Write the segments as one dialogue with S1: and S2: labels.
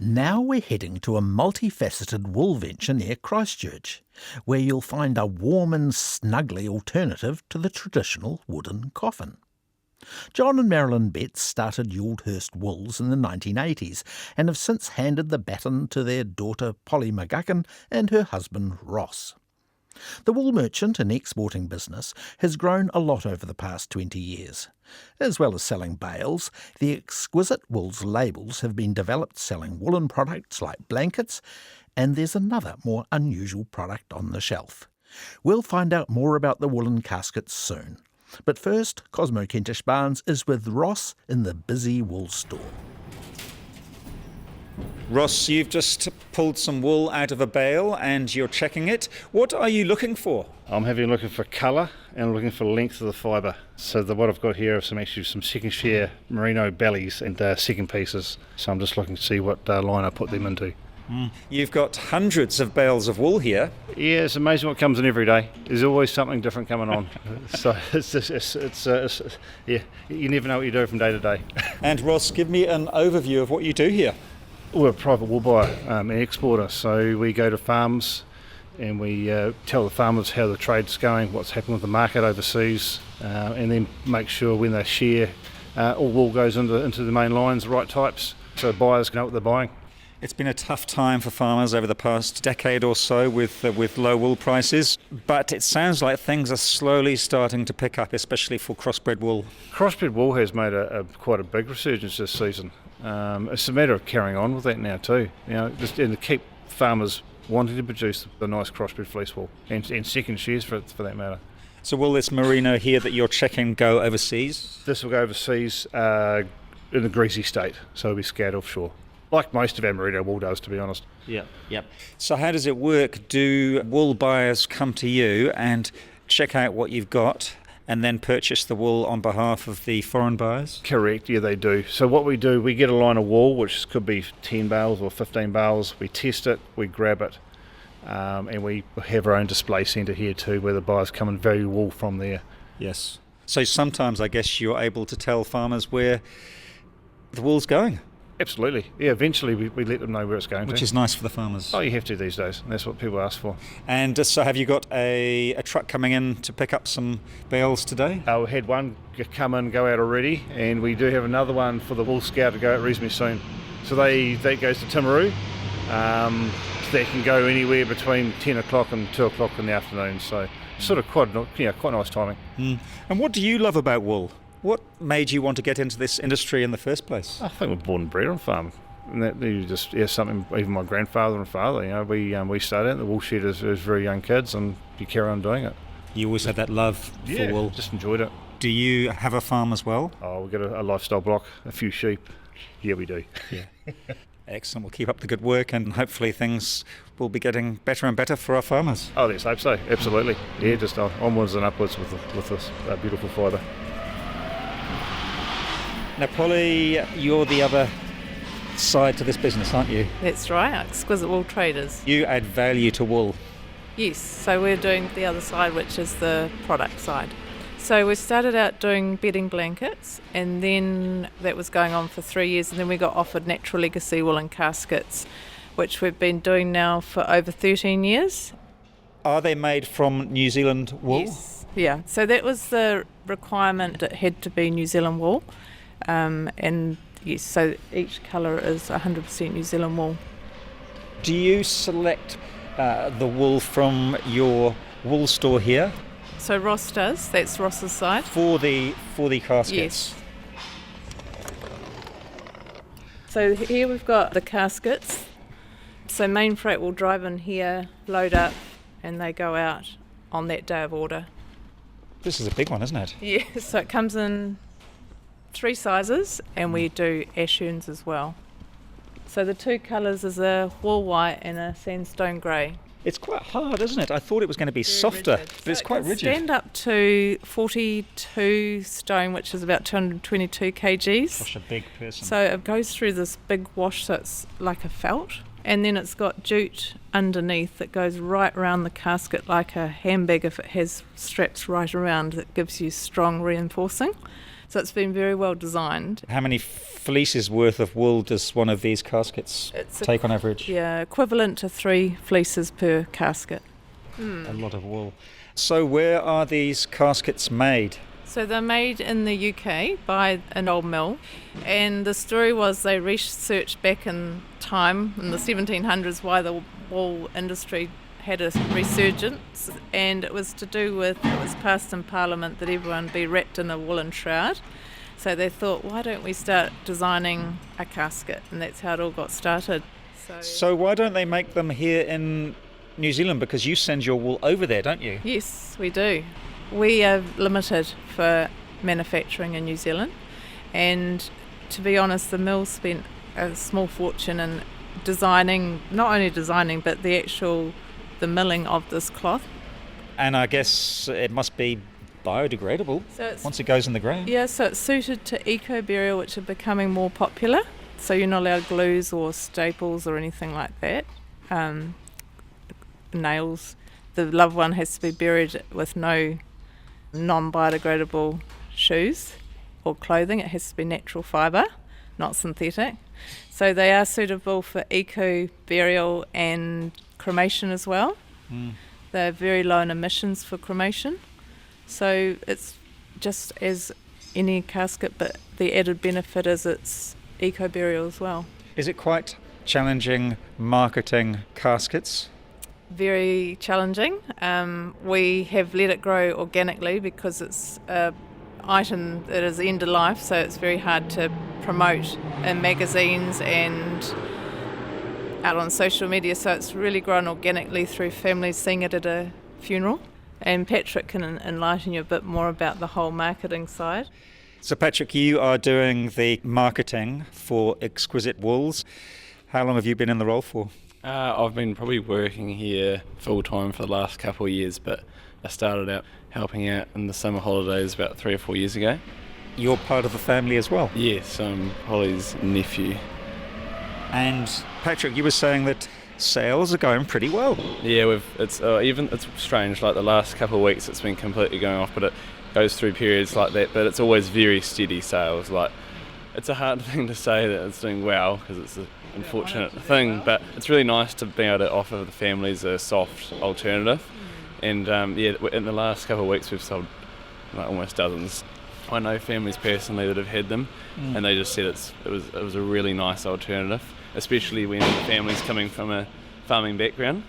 S1: Now we're heading to a multifaceted wool venture near Christchurch, where you'll find a warm and snuggly alternative to the traditional wooden coffin. John and Marilyn Betts started Yaldhurst Wools in the 1980s and have since handed the baton to their daughter Polly McGuckin and her husband Ross. The wool merchant and exporting business has grown a lot over the past 20 years. As well as selling bales, the exquisite wools labels have been developed selling woolen products like blankets, and there's another more unusual product on the shelf. We'll find out more about the woolen caskets soon. But first, Cosmo Kentish Barnes is with Ross in the busy wool store.
S2: Ross, you've just pulled some wool out of a bale and you're checking it. What are you looking for?
S3: I'm looking for colour and looking for length of the fibre. So what I've got here are some second share merino bellies and second pieces. So I'm just looking to see what line I put them into.
S2: You've got hundreds of bales of wool here.
S3: Yeah, it's amazing what comes in every day. There's always something different coming on. So you never know what you do from day to day.
S2: And Ross, give me an overview of what you do here.
S3: We're a private wool buyer and exporter, so we go to farms and we tell the farmers how the trade's going, what's happening with the market overseas, and then make sure when they share, all wool goes into the main lines, the right types, so buyers know what they're buying.
S2: It's been a tough time for farmers over the past decade or so with low wool prices, but it sounds like things are slowly starting to pick up, especially for crossbred wool.
S3: Crossbred wool has made quite a big resurgence this season. It's a matter of carrying on with that now too, and to keep farmers wanting to produce the nice crossbred fleece wool and second shares for that matter.
S2: So will this merino here that you're checking go overseas?
S3: This will go overseas in a greasy state, so it'll be scattered offshore. Like most of our merino wool does, to be honest.
S2: Yep. So how does it work? Do wool buyers come to you and check out what you've got and then purchase the wool on behalf of the foreign buyers?
S3: Correct, yeah, they do. So what we do, we get a line of wool, which could be 10 bales or 15 bales. We test it, we grab it, and we have our own display centre here too, where the buyers come and value wool from there.
S2: Yes. So sometimes I guess you're able to tell farmers where the wool's going.
S3: Absolutely. Yeah, eventually we let them know where it's going
S2: Which is nice for the farmers.
S3: Oh, you have to these days. And that's what people ask for.
S2: And so have you got a truck coming in to pick up some bales today?
S3: We had one come in, go out already, and we do have another one for the Wool Scout to go out reasonably soon. So that goes to Timaru. They can go anywhere between 10 o'clock and 2 o'clock in the afternoon. So sort of quite nice timing.
S2: And what do you love about wool? What made you want to get into this industry in the first place?
S3: I think we're born and bred on farm, and that something. Even my grandfather and father, we started out in the wool shed as very young kids, and you carry on doing it.
S2: You always had that love for wool.
S3: Just enjoyed it.
S2: Do you have a farm as well?
S3: Oh, we've got a lifestyle block, a few sheep. Yeah, we do.
S2: Yeah. Excellent. We'll keep up the good work, and hopefully things will be getting better and better for our farmers.
S3: Oh, let's hope so. Absolutely. Yeah, just onwards and upwards with this beautiful fibre.
S2: Now, Polly, you're the other side to this business, aren't you?
S4: That's right, exquisite wool traders.
S2: You add value to wool.
S4: Yes, so we're doing the other side, which is the product side. So we started out doing bedding blankets, and then that was going on for 3 years, and then we got offered natural legacy woolen caskets, which we've been doing now for over 13 years.
S2: Are they made from New Zealand wool?
S4: Yes, yeah. So that was the requirement, it had to be New Zealand wool. And yes, so each colour is 100% New Zealand wool.
S2: Do you select the wool from your wool store here?
S4: So Ross does, that's Ross's side.
S2: For the caskets?
S4: Yes. So here we've got the caskets. So main freight will drive in here, load up, and they go out on that day of order.
S2: This is a big one, isn't it?
S4: Yeah, so it comes in 3 sizes, and we do ash urns as well. So the 2 colours is a wool white and a sandstone grey.
S2: It's quite hard, isn't it? I thought it was going to be
S4: Very
S2: softer,
S4: rigid.
S2: but it's quite rigid.
S4: Stand up to 42 stone, which is about 222 kgs.
S2: Gosh, a big person.
S4: So it goes through this big wash, so it's like a felt. And then it's got jute underneath that goes right around the casket like a handbag if it has straps right around that gives you strong reinforcing. So it's been very well designed.
S2: How many fleeces worth of wool does one of these caskets take on average?
S4: Yeah, equivalent to 3 fleeces per casket.
S2: A lot of wool. So where are these caskets made?
S4: So they're made in the UK by an old mill, and the story was they researched back in time in the 1700s why the wool industry had a resurgence, and it was to do with, it was passed in Parliament that everyone be wrapped in a woolen shroud. So they thought, why don't we start designing a casket, and that's how it all got started.
S2: So why don't they make them here in New Zealand? Because you send your wool over there, don't you?
S4: Yes, we do. We are limited for manufacturing in New Zealand, and to be honest, the mill spent a small fortune in designing, not only designing, but the milling of this cloth.
S2: And I guess it must be biodegradable
S4: So
S2: once it goes in the ground.
S4: Yeah, so it's suited to eco-burial, which are becoming more popular. So you're not allowed glues or staples or anything like that. Nails. The loved one has to be buried with no non-biodegradable shoes or clothing. It has to be natural fibre, not synthetic. So they are suitable for eco-burial and cremation as well. They're very low in emissions for cremation. So it's just as any casket, but the added benefit is it's eco-burial as well.
S2: Is it quite challenging marketing caskets?
S4: Very challenging. We have let it grow organically because it's an item that is end of life, so it's very hard to promote in magazines and out on social media. So it's really grown organically through families seeing it at a funeral. And Patrick can enlighten you a bit more about the whole marketing side.
S2: So Patrick, you are doing the marketing for Exquisite Wools. How long have you been in the role for?
S5: I've been probably working here full time for the last couple of years, but I started out helping out in the summer holidays about 3 or 4 years ago.
S2: You're part of the family as well?
S5: Yes, I'm Holly's nephew.
S2: And Patrick, you were saying that sales are going pretty well.
S5: Yeah, it's strange, like the last couple of weeks it's been completely going off, but it goes through periods like that, but it's always very steady sales. Like, it's a hard thing to say that it's doing well because it's an unfortunate thing, but it's really nice to be able to offer the families a soft alternative. And in the last couple of weeks we've sold like almost dozens. I know families personally that have had them, and they just said it was a really nice alternative, especially when the family's coming from a farming background.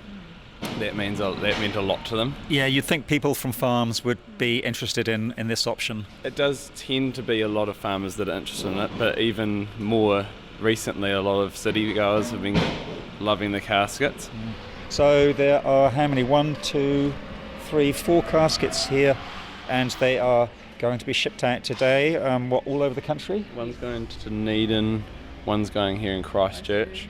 S5: That meant a lot to them.
S2: Yeah, you'd think people from farms would be interested in this option.
S5: It does tend to be a lot of farmers that are interested in it, but even more recently a lot of city goers have been loving the caskets.
S2: So there are how many? 1, 2, 3, 4 caskets here, and they are going to be shipped out today, all over the country?
S5: One's going to Dunedin, one's going here in Christchurch,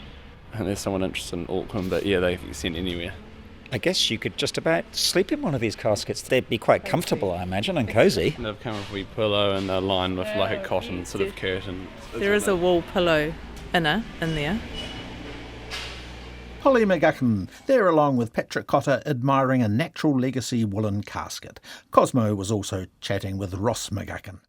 S5: and there's someone interested in Auckland, but yeah, they can be sent anywhere.
S2: I guess you could just about sleep in one of these caskets. They'd be quite comfortable, I imagine, and cosy.
S5: And they've come with a wee pillow and they're lined with like a cotton sort of curtain.
S4: There is a wool pillow in there.
S1: Holly McGuckin there along with Patrick Cotter admiring a natural legacy woolen casket. Cosmo was also chatting with Ross McGuckin.